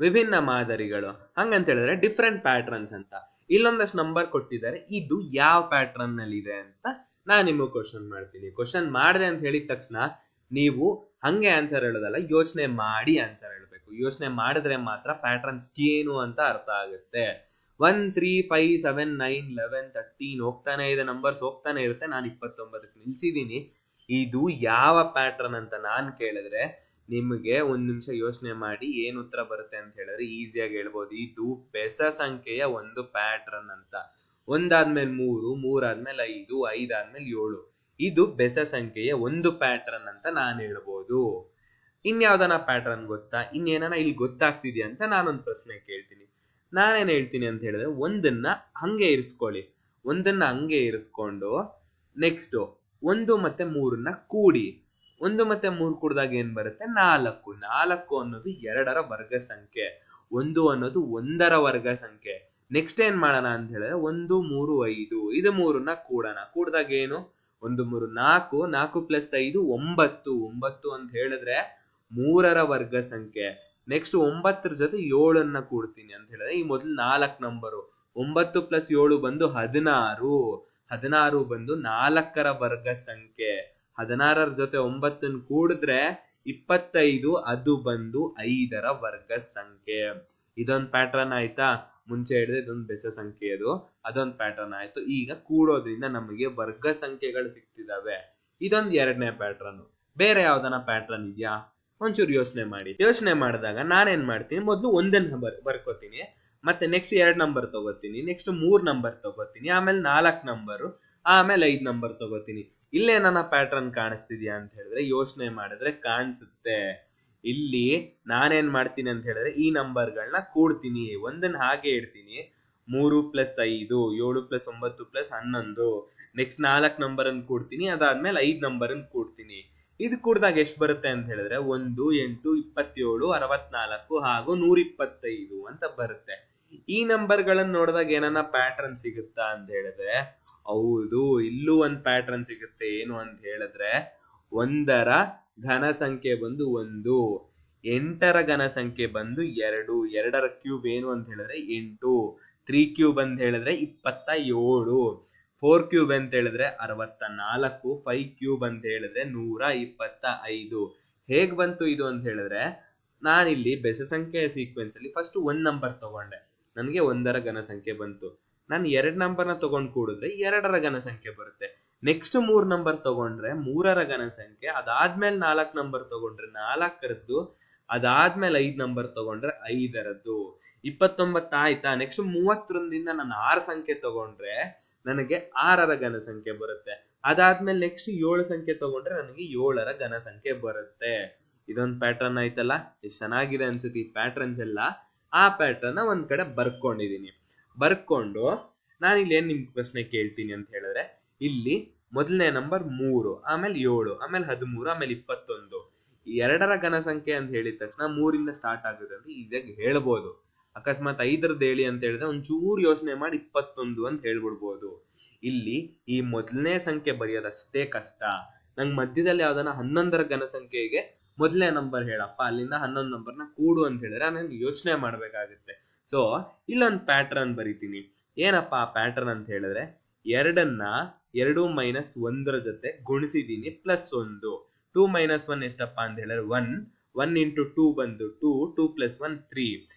ವಿಭಿನ್ನ ಮಾದರಿಗಳು ಹಂಗಂತ ಹೇಳಿದ್ರೆ ಡಿಫ್ರೆಂಟ್ ಪ್ಯಾಟ್ರನ್ಸ್ ಅಂತ ಇಲ್ಲೊಂದಷ್ಟು ನಂಬರ್ ಕೊಟ್ಟಿದ್ದಾರೆ. ಇದು ಯಾವ ಪ್ಯಾಟ್ರನ್ ನಲ್ಲಿ ಇದೆ ಅಂತ ನಾನು ನಿಮಗೆ ಕ್ವಶನ್ ಮಾಡ್ತೀನಿ. ಕ್ವಶನ್ ಮಾಡಿದೆ ಅಂತ ಹೇಳಿದ ತಕ್ಷಣ ನೀವು ಹಂಗೆ ಆನ್ಸರ್ ಹೇಳೋದಲ್ಲ, ಯೋಚನೆ ಮಾಡಿ ಆನ್ಸರ್ ಹೇಳ್ಬೇಕು. ಯೋಚನೆ ಮಾಡಿದ್ರೆ ಮಾತ್ರ ಪ್ಯಾಟ್ರನ್ಸ್ ಏನು ಅಂತ ಅರ್ಥ ಆಗುತ್ತೆ. 1 3 5 7 9 11 13 ಹೋಗ್ತಾನೆ ಇದೆ, ನಂಬರ್ಸ್ ಹೋಗ್ತಾನೆ ಇರುತ್ತೆ. ನಾನು 29ಕ್ಕೆ ನಿಲ್ಸಿದೀನಿ. ಇದು ಯಾವ ಪ್ಯಾಟ್ರನ್ ಅಂತ ನಾನು ಕೇಳಿದ್ರೆ ನಿಮಗೆ ಒಂದ್ ನಿಮಿಷ ಯೋಚನೆ ಮಾಡಿ ಏನು ಉತ್ತರ ಬರುತ್ತೆ ಅಂತ ಹೇಳಿದ್ರೆ ಈಸಿಯಾಗಿ ಹೇಳ್ಬೋದು. ಇದು ಬೆಸ ಸಂಖ್ಯೆಯ ಒಂದು ಪ್ಯಾಟ್ರನ್ ಅಂತ. ಒಂದಾದ್ಮೇಲೆ 3, 3 ಆದ್ಮೇಲೆ 5, 5 ಆದ್ಮೇಲೆ 7. ಇದು ಬೆಸ ಸಂಖ್ಯೆಯ ಒಂದು ಪ್ಯಾಟ್ರನ್ ಅಂತ ನಾನು ಹೇಳ್ಬೋದು. ಇನ್ಯಾವ್ದನ ಪ್ಯಾಟ್ರನ್ ಗೊತ್ತಾ? ಇನ್ನೇನ ಇಲ್ಲಿ ಗೊತ್ತಾಗ್ತಿದ್ಯಾ ಅಂತ ನಾನೊಂದು ಪ್ರಶ್ನೆ ಕೇಳ್ತೀನಿ. ನಾನೇನ್ ಹೇಳ್ತೀನಿ ಅಂತ ಹೇಳಿದ್ರೆ ಒಂದನ್ನ ಹಂಗೆ ಇರಿಸ್ಕೊಳ್ಳಿ. ಒಂದನ್ನ ಹಂಗೆ ಇರಿಸ್ಕೊಂಡು ನೆಕ್ಸ್ಟ್ 1 ಮತ್ತೆ 3ನ್ನ ಕೂಡಿ. 1 ಮತ್ತೆ 3 ಕೂಡಿದಾಗ ಏನ್ ಬರುತ್ತೆ? 4. 4 ಅನ್ನೋದು 2ರ ವರ್ಗ ಸಂಖ್ಯೆ, 1 ಅನ್ನೋದು 1ರ ವರ್ಗ ಸಂಖ್ಯೆ. ನೆಕ್ಸ್ಟ್ ಏನ್ ಮಾಡೋಣ ಅಂತ ಹೇಳಿದ್ರೆ 1 3 5 ಇದು 3ನ್ನ ಕೂಡೋಣ. ಕೂಡಿದಾಗ ಏನು? 1 3 4, 4 ಪ್ಲಸ್ 5 9. 9 ಅಂತ ಹೇಳಿದ್ರೆ 3ರ ವರ್ಗ ಸಂಖ್ಯೆ. ನೆಕ್ಸ್ಟ್ 9ರ ಜೊತೆ 7ನ್ನ ಕೂಡ್ತೀನಿ ಅಂತ ಹೇಳಿದ್ರೆ ಈ ಮೊದಲು 4 ನಂಬರು. 9 ಪ್ಲಸ್ 7 ಬಂದು 16. 16 ಬಂದು 4ರ ವರ್ಗ ಸಂಖ್ಯೆ. 16ರ ಜೊತೆ 9ನ್ನ ಕೂಡಿದ್ರೆ 25, ಅದು ಬಂದು 5ರ ವರ್ಗ ಸಂಖ್ಯೆ. ಇದೊಂದು ಪ್ಯಾಟ್ರನ್ ಆಯ್ತಾ? ಮುಂಚೆ ಹೇಳಿದ್ರೆ ಇದೊಂದು ಬೆಸ ಸಂಖ್ಯೆ, ಅದೊಂದು ಪ್ಯಾಟ್ರನ್ ಆಯ್ತು. ಈಗ ಕೂಡೋದ್ರಿಂದ ನಮಗೆ ವರ್ಗ ಸಂಖ್ಯೆಗಳು ಸಿಗ್ತಿದಾವೆ. ಇದೊಂದು 2ನೇ ಪ್ಯಾಟ್ರನ್. ಬೇರೆ ಯಾವ್ದನ ಪ್ಯಾಟ್ರನ್ ಇದೆಯಾ? ಒಂಚೂರು ಯೋಚನೆ ಮಾಡಿ. ಯೋಚನೆ ಮಾಡಿದಾಗ ನಾನೇನ್ ಮಾಡ್ತೀನಿ, ಮೊದಲು 1ನ್ನ ಬರ್ಕೋತೀನಿ, ಮತ್ತೆ ನೆಕ್ಸ್ಟ್ 2 ನಂಬರ್ ತಗೋತೀನಿ, ನೆಕ್ಸ್ಟ್ 3 ನಂಬರ್ ತಗೋತೀನಿ, ಆಮೇಲೆ 4 ನಂಬರು, ಆಮೇಲೆ 5 ನಂಬರ್ ತಗೋತೀನಿ. ಇಲ್ಲೇ ನನ್ನ ಪ್ಯಾಟ್ರನ್ ಕಾಣಿಸ್ತಿದ್ಯಾ ಅಂತ ಹೇಳಿದ್ರೆ ಯೋಚನೆ ಮಾಡಿದ್ರೆ ಕಾಣಿಸುತ್ತೆ. ಇಲ್ಲಿ ನಾನೇನ್ ಮಾಡ್ತೀನಿ ಅಂತ ಹೇಳಿದ್ರೆ ಈ ನಂಬರ್ಗಳನ್ನ ಕೂಡ್ತೀನಿ, ಒಂದನ್ನ ಹಾಗೆ ಇಡ್ತೀನಿ. 3 plus 5, 7 plus 9 plus 11. Next 4 number ಅನ್ನು ಕೂಡ್ತೀನಿ, ಅದಾದ್ಮೇಲೆ 5 ನಂಬರ್ ಅನ್ನು ಕೂಡ್ತೀನಿ. ಇದು ಕೂಡಿದಾಗ ಎಷ್ಟು ಬರುತ್ತೆ ಅಂತ ಹೇಳಿದ್ರೆ 1 8 27 64 ಹಾಗೂ 125 ಅಂತ ಬರುತ್ತೆ. ಈ ನಂಬರ್ ಗಳನ್ನ ನೋಡಿದಾಗ ಏನನ್ನ ಪ್ಯಾಟ್ರನ್ ಸಿಗುತ್ತಾ ಅಂತ ಹೇಳಿದ್ರೆ ಹೌದು, ಇಲ್ಲೂ ಒಂದ್ ಪ್ಯಾಟ್ರನ್ ಸಿಗುತ್ತೆ. ಏನು ಅಂತ ಹೇಳಿದ್ರೆ 1ರ ಘನ ಸಂಖ್ಯೆ ಬಂದು 1, 8ರ ಘನ ಸಂಖ್ಯೆ ಬಂದು 2, 2ರ ಕ್ಯೂಬ್ ಏನು ಅಂತ ಹೇಳಿದ್ರೆ 8, 3 ಕ್ಯೂಬ್ ಅಂತ ಹೇಳಿದ್ರೆ 27, 4 ಕ್ಯೂಬ್ ಅಂತ ಹೇಳಿದ್ರೆ 64, 5 ಕ್ಯೂಬ್ ಅಂತ ಹೇಳಿದ್ರೆ 125. ಹೇಗ್ ಬಂತು ಇದು ಅಂತ ಹೇಳಿದ್ರೆ ನಾನಿಲ್ಲಿ ಬೆಸ ಸಂಖ್ಯೆಯ ಸೀಕ್ವೆನ್ಸ್ ಅಲ್ಲಿ ಫಸ್ಟ್ 1 ನಂಬರ್ ತಗೊಂಡೆ, ನನಗೆ 1ರ ಘನ ಸಂಖ್ಯೆ ಬಂತು. ನಾನು 2 ನಂಬರ್ನ ತಗೊಂಡ್ ಕೂಡಿದ್ರೆ 2ರ ಘನ ಸಂಖ್ಯೆ ಬರುತ್ತೆ. ನೆಕ್ಸ್ಟ್ 3 ನಂಬರ್ ತಗೊಂಡ್ರೆ 3ರ ಘನ ಸಂಖ್ಯೆ, ಅದಾದ್ಮೇಲೆ 4 ನಂಬರ್ ತಗೊಂಡ್ರೆ 4ರದ್ದು, ಅದಾದ್ಮೇಲೆ 5 ನಂಬರ್ ತಗೊಂಡ್ರೆ 5ರದ್ದು. 29 ಆಯ್ತಾ? ನೆಕ್ಸ್ಟ್ 30ರಿಂದ ನಾನು 6 ಸಂಖ್ಯೆ ತಗೊಂಡ್ರೆ ನನಗೆ 6ರ ಘನ ಸಂಖ್ಯೆ ಬರುತ್ತೆ. ಅದಾದ್ಮೇಲೆ ನೆಕ್ಸ್ಟ್ 7 ಸಂಖ್ಯೆ ತಗೊಂಡ್ರೆ ನನಗೆ 7ರ ಘನ ಸಂಖ್ಯೆ ಬರುತ್ತೆ. ಇದೊಂದು ಪ್ಯಾಟ್ರನ್ ಆಯ್ತಲ್ಲ, ಎಷ್ಟು ಚೆನ್ನಾಗಿದೆ ಅನ್ಸುತ್ತೆ ಈ ಪ್ಯಾಟ್ರನ್ಸ್ ಎಲ್ಲ. ಆ ಪ್ಯಾಟ್ರನ್ ಒಂದ್ ಕಡೆ ಬರ್ಕೊಂಡಿದೀನಿ. ಬರ್ಕೊಂಡು ನಾನು ಇಲ್ಲಿ ಏನ್ ನಿಮ್ಗೆ ಪ್ರಶ್ನೆ ಕೇಳ್ತೀನಿ ಅಂತ ಹೇಳಿದ್ರೆ ಇಲ್ಲಿ ಮೊದಲನೇ ನಂಬರ್ 3, ಆಮೇಲೆ 7, ಆಮೇಲೆ 13, ಆಮೇಲೆ 21. 2ರ ಘನ ಸಂಖ್ಯೆ ಅಂತ ಹೇಳಿದ ತಕ್ಷಣ 3ರಿಂದ ಸ್ಟಾರ್ಟ್ ಆಗುತ್ತೆ ಅಂತ ಈಸಿಯಾಗಿ ಹೇಳ್ಬೋದು. ಅಕಸ್ಮಾತ್ 5ರದ್ದು ಹೇಳಿ ಅಂತ ಹೇಳಿದ್ರೆ ಒಂಚೂರು ಯೋಚನೆ ಮಾಡಿ 21 ಅಂತ ಹೇಳ್ಬಿಡ್ಬೋದು. ಇಲ್ಲಿ ಈ ಮೊದಲನೇ ಸಂಖ್ಯೆ ಬರೆಯೋದಷ್ಟೇ ಕಷ್ಟ. ನಂಗೆ ಮಧ್ಯದಲ್ಲಿ ಯಾವ್ದಾನ 11ರ ಘನ ಸಂಖ್ಯೆಗೆ ಮೊದಲನೇ ನಂಬರ್ ಹೇಳಪ್ಪ, ಅಲ್ಲಿಂದ 11 ನಂಬರ್ನ ಕೂಡು ಅಂತ ಹೇಳಿದ್ರೆ ನಾನು ಯೋಚನೆ ಮಾಡ್ಬೇಕಾಗುತ್ತೆ. ಸೊ ಇಲ್ಲೊಂದು ಪ್ಯಾಟ್ರನ್ ಬರಿತೀನಿ. ಏನಪ್ಪಾ ಆ ಪ್ಯಾಟ್ರನ್ ಅಂತ ಹೇಳಿದ್ರೆ 2ನ್ನ 2 ಮೈನಸ್ 1ರ ಜೊತೆ ಗುಣಿಸಿದೀನಿ ಪ್ಲಸ್ 1. 2 ಮೈನಸ್ 1 ಎಷ್ಟಪ್ಪ ಅಂತ ಹೇಳಿದ್ರೆ 1. 1 ಇಂಟು 2 ಬಂದು 2, 2 ಪ್ಲಸ್ 1 3.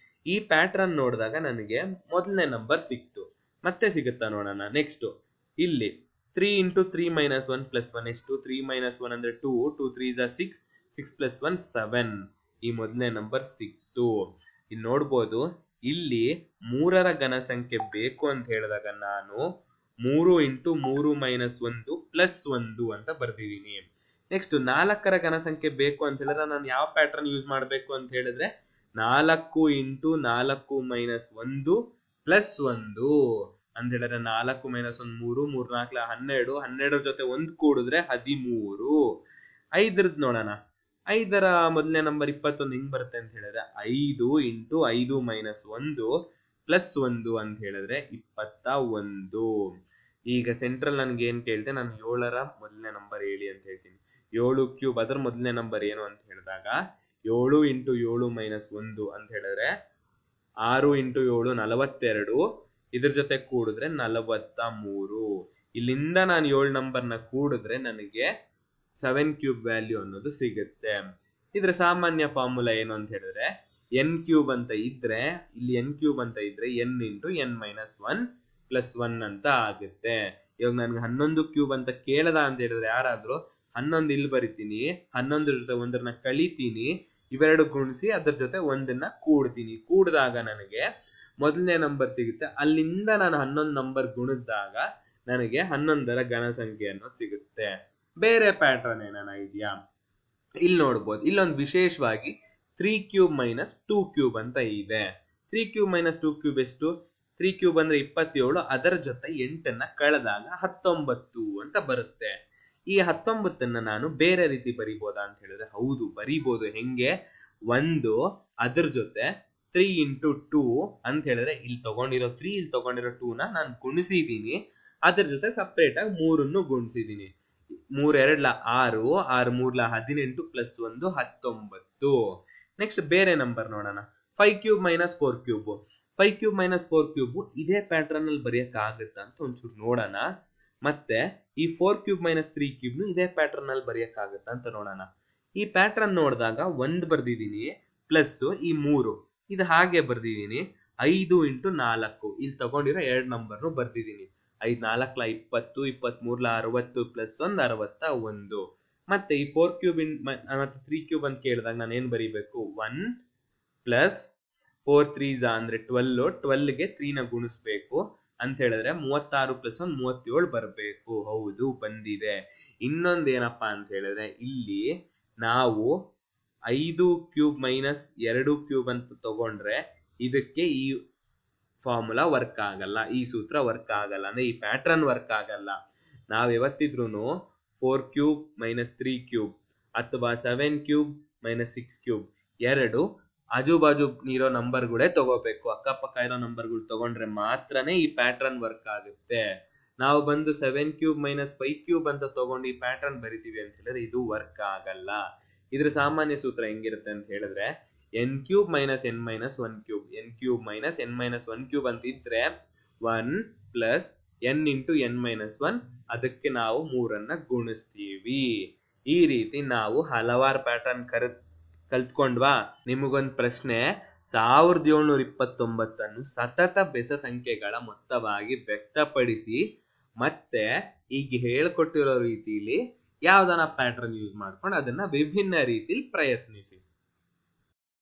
ಈ ಪ್ಯಾಟ್ರನ್ ನೋಡಿದಾಗ ನನಗೆ ಮೊದಲನೇ ನಂಬರ್ ಸಿಕ್ತು. ಮತ್ತೆ ಸಿಗುತ್ತಾ ನೋಡೋಣ. ನೆಕ್ಸ್ಟ್ ಇಲ್ಲಿ 3 ಇಂಟು 3 ಮೈನಸ್ 1 ಪ್ಲಸ್ 1 ಎಷ್ಟು? 3 ಮೈನಸ್ 1 ಅಂದ್ರೆ 2, 2 3 6, 6 ಪ್ಲಸ್ 1 7. ಈ ಮೊದಲನೇ ನಂಬರ್ ಸಿಕ್ತು. ಇಲ್ಲಿ ನೋಡ್ಬೋದು, ಇಲ್ಲಿ 3ರ ಘನ ಸಂಖ್ಯೆ ಬೇಕು ಅಂತ ಹೇಳಿದಾಗ ನಾನು 3 ಇಂಟು 3 ಮೈನಸ್ 1 ಪ್ಲಸ್ 1 ಅಂತ ಬರ್ದಿದ್ದೀನಿ. ನೆಕ್ಸ್ಟ್ 4ರ ಘನ ಸಂಖ್ಯೆ ಬೇಕು ಅಂತ ಹೇಳಿದ್ರೆ ನಾನು ಯಾವ ಪ್ಯಾಟ್ರನ್ ಯೂಸ್ ಮಾಡಬೇಕು ಅಂತ ಹೇಳಿದ್ರೆ 4 ಇಂಟು 4 ಮೈನಸ್ 1 ಪ್ಲಸ್ 1 ಅಂತ ಹೇಳಿದ್ರೆ 4 ಮೈನಸ್ 1 3, 3 4 12, 12ರ ಜೊತೆ 1 ಕೂಡಿದ್ರೆ 13. 5ರದ್ದು ನೋಡೋಣ. 5ರ ಮೊದಲನೇ ನಂಬರ್ 21 ಹೆಂಗ್ ಬರುತ್ತೆ ಅಂತ ಹೇಳಿದ್ರೆ 5 ಇಂಟು 5 ಮೈನಸ್ 1 ಪ್ಲಸ್ 1 ಅಂತ ಹೇಳಿದ್ರೆ 21. ಈಗ ಸೆಂಟ್ರಲ್ ನನ್ಗೆ ಏನ್ ಕೇಳ್ತೆ, ನಾನು 7ರ ಮೊದಲನೇ ನಂಬರ್ ಹೇಳಿ ಅಂತ ಹೇಳ್ತೀನಿ. 7 ಕ್ಯೂಬ್ ಅದರ ಮೊದಲನೇ ನಂಬರ್ ಏನು ಅಂತ ಹೇಳಿದಾಗ 7 ಇಂಟು 7 ಮೈನಸ್ 1 ಅಂತ ಹೇಳಿದ್ರೆ 6 ಇಂಟು 7 42, ಇದ್ರ ಜೊತೆ ಕೂಡಿದ್ರೆ 43. ಇಲ್ಲಿಂದ ನಾನು 7 ನಂಬರ್ನ ಕೂಡಿದ್ರೆ ನನಗೆ 7 ಕ್ಯೂಬ್ ವ್ಯಾಲ್ಯೂ ಅನ್ನೋದು ಸಿಗುತ್ತೆ. ಇದ್ರ ಸಾಮಾನ್ಯ ಫಾರ್ಮುಲಾ ಏನು ಅಂತ ಹೇಳಿದ್ರೆ n ಕ್ಯೂಬ್ ಅಂತ ಇದ್ರೆ ಇಲ್ಲಿ n ಕ್ಯೂಬ್ ಅಂತ ಇದ್ರೆ n into n minus 1 plus 1 ಅಂತ ಆಗುತ್ತೆ. ಇವಾಗ ನನ್ಗೆ 11 ಕ್ಯೂಬ್ ಅಂತ ಕೇಳದ ಅಂತ ಹೇಳಿದ್ರೆ ಯಾರಾದ್ರೂ 11 ಇಲ್ಲಿ ಬರಿತೀನಿ, 11 ಜೊತೆ ಒಂದನ್ನ ಕಳಿತೀನಿ, ಇವೆರಡು ಗುಣಿಸಿ ಅದ್ರ ಜೊತೆ ಒಂದನ್ನ ಕೂಡ್ತೀನಿ. ಕೂಡಿದಾಗ ನನಗೆ ಮೊದಲನೇ ನಂಬರ್ ಸಿಗುತ್ತೆ. ಅಲ್ಲಿಂದ ನಾನು 11 ನಂಬರ್ ಗುಣಿಸಿದಾಗ ನನಗೆ 11ರ ಘನ ಸಂಖ್ಯೆ ಅನ್ನೋದು ಸಿಗುತ್ತೆ. ಬೇರೆ ಪ್ಯಾಟರ್ನ್ ಏನಾನ ಇದೆಯಾ? ಇಲ್ಲಿ ನೋಡ್ಬೋದು. ಇಲ್ಲೊಂದು ವಿಶೇಷವಾಗಿ 3 ಕ್ಯೂಬ್ ಮೈನಸ್ 2 ಕ್ಯೂಬ್ ಅಂತ ಇದೆ. 3 ಕ್ಯೂಬ್ ಮೈನಸ್ 2 ಕ್ಯೂಬ್ ಎಷ್ಟು? 3 ಕ್ಯೂಬ್ ಅಂದ್ರೆ 27, ಅದರ ಜೊತೆ 8ನ್ನ ಕಳೆದಾಗ 19 ಅಂತ ಬರುತ್ತೆ. ಈ 19ನ್ನ ನಾನು ಬೇರೆ ರೀತಿ ಬರಿಬೋದಾ ಅಂತ ಹೇಳಿದ್ರೆ ಹೌದು, ಬರಿಬೋದು. ಹೆಂಗೆ? ಒಂದು ಅದ್ರ ಜೊತೆ 3 ಇಂಟು 2 ಅಂತ ಹೇಳಿದ್ರೆ ಇಲ್ಲಿ ತಗೊಂಡಿರೋ 3 ಇಲ್ಲಿ ತಗೊಂಡಿರೋ 2ನ ನಾನು ಗುಣಿಸಿದೀನಿ, ಅದ್ರ ಜೊತೆ ಸಪ್ರೇಟ್ ಆಗಿ 3 ಗುಣಿಸಿದೀನಿ. 3 2 6, 6 3 18 ಪ್ಲಸ್ 1 19. ನೆಕ್ಸ್ಟ್ ಬೇರೆ ನಂಬರ್ ನೋಡೋಣ. 5 cube minus 4 cube. 5 cube minus 4 cube ಇದೇ ಪ್ಯಾಟರ್ನ್ ಅಲ್ಲಿ ಬರೆಯಕ್ ಆಗುತ್ತಾ ಅಂತ ಒಂಚೂರು ನೋಡೋಣ. ಮತ್ತೆ ಈ 4 ಕ್ಯೂಬ್ ಮೈನಸ್ 3 ಕ್ಯೂಬ್ ಇದೇ ಪ್ಯಾಟರ್ನ್ ಅಲ್ಲಿ ಬರೆಯಕ್ ಆಗುತ್ತಾ ಅಂತ ನೋಡೋಣ. ಈ ಪ್ಯಾಟರ್ನ್ ನೋಡಿದಾಗ 1 ಬರ್ದಿದೀನಿ, ಪ್ಲಸ್ ಈ 3 ಇದು ಹಾಗೆ ಬರ್ದಿದೀನಿ. 5 ಇಂಟು 4 ಇಲ್ಲಿ ತಗೊಂಡಿರೋ 2 ನಂಬರ್ನು ಬರ್ದಿದೀನಿ. 5 4 20, 23 60 ಪ್ಲಸ್ 1 61. ಮತ್ತೆ ಈ 4 ಕ್ಯೂಬ್ ಮತ್ತೆ 3 ಕ್ಯೂಬ್ ಅಂತ ಕೇಳಿದಾಗ ನಾನು ಏನ್ ಬರೀಬೇಕು? 1 ಪ್ಲಸ್ 4 3 ಅಂದ್ರೆ 12, 12ಗೆ 3ನ ಗುಣಿಸ್ಬೇಕು ಅಂತ ಹೇಳಿದ್ರೆ 36 ಪ್ಲಸ್ 1 37 ಬರಬೇಕು. ಹೌದು, ಬಂದಿದೆ. ಇನ್ನೊಂದು ಏನಪ್ಪಾ ಅಂತ ಹೇಳಿದ್ರೆ ಇಲ್ಲಿ ನಾವು 5 ಕ್ಯೂಬ್ ಮೈನಸ್ 2 ಕ್ಯೂಬ್ ಅಂತ ತಗೊಂಡ್ರೆ ಇದಕ್ಕೆ ಈ ಫಾರ್ಮುಲಾ ವರ್ಕ್ ಆಗಲ್ಲ, ಈ ಸೂತ್ರ ವರ್ಕ್ ಆಗಲ್ಲ, ಅಂದ್ರೆ ಈ ಪ್ಯಾಟರ್ನ್ ವರ್ಕ್ ಆಗಲ್ಲ. ನಾವ್ ಯಾವತ್ತಿದ್ರು 4 ಕ್ಯೂಬ್ ಮೈನಸ್ 3 ಕ್ಯೂಬ್ ಅಥವಾ 7 ಕ್ಯೂಬ್ ಮೈನಸ್ 6 ಕ್ಯೂಬ್ ಎರಡು ಆಜು ಬಾಜು ಇರೋ ನಂಬರ್ಗಳೇ ತಗೋಬೇಕು. ಅಕ್ಕಪಕ್ಕ ಇರೋ ನಂಬರ್ಗಳು ತಗೊಂಡ್ರೆ ಮಾತ್ರನೇ ಈ ಪ್ಯಾಟರ್ನ್ ವರ್ಕ್ ಆಗುತ್ತೆ. ನಾವು ಬಂದು 7 ಕ್ಯೂಬ್ ಮೈನಸ್ 5 ಕ್ಯೂಬ್ ಅಂತ ತಗೊಂಡು ಈ ಪ್ಯಾಟರ್ನ್ ಬರಿತೀವಿ ಅಂತ ಹೇಳಿದ್ರೆ ಇದು ವರ್ಕ್ ಆಗಲ್ಲ. ಇದ್ರ ಸಾಮಾನ್ಯ ಸೂತ್ರ ಹೆಂಗಿರುತ್ತೆ ಅಂತ ಹೇಳಿದ್ರೆ n cube minus n minus 1 cube. n cube minus n minus 1 cube ಅಂತ ಇದ್ರೆ 1 plus n into n minus 1 ಅದಕ್ಕೆ ನಾವು 3ನ್ನ ಗುಣಿಸ್ತೀವಿ. ಈ ರೀತಿ ನಾವು ಹಲವಾರು ಪ್ಯಾಟರ್ನ್ ಕಲ್ತ್ಕೊಂಡ್ವಾ? ನಿಮಗೊಂದು ಪ್ರಶ್ನೆ. 1729 ಸತತ ಬೆಸ ಸಂಖ್ಯೆಗಳ ಮೊತ್ತವಾಗಿ ವ್ಯಕ್ತಪಡಿಸಿ ಮತ್ತೆ ಈಗ ಹೇಳ್ಕೊಟ್ಟಿರೋ ರೀತಿಲಿ ಯಾವ್ದಾನ ಪ್ಯಾಟರ್ನ್ ಯೂಸ್ ಮಾಡ್ಕೊಂಡು ಅದನ್ನ ವಿಭಿನ್ನ ರೀತಿಲಿ ಪ್ರಯತ್ನಿಸಿ.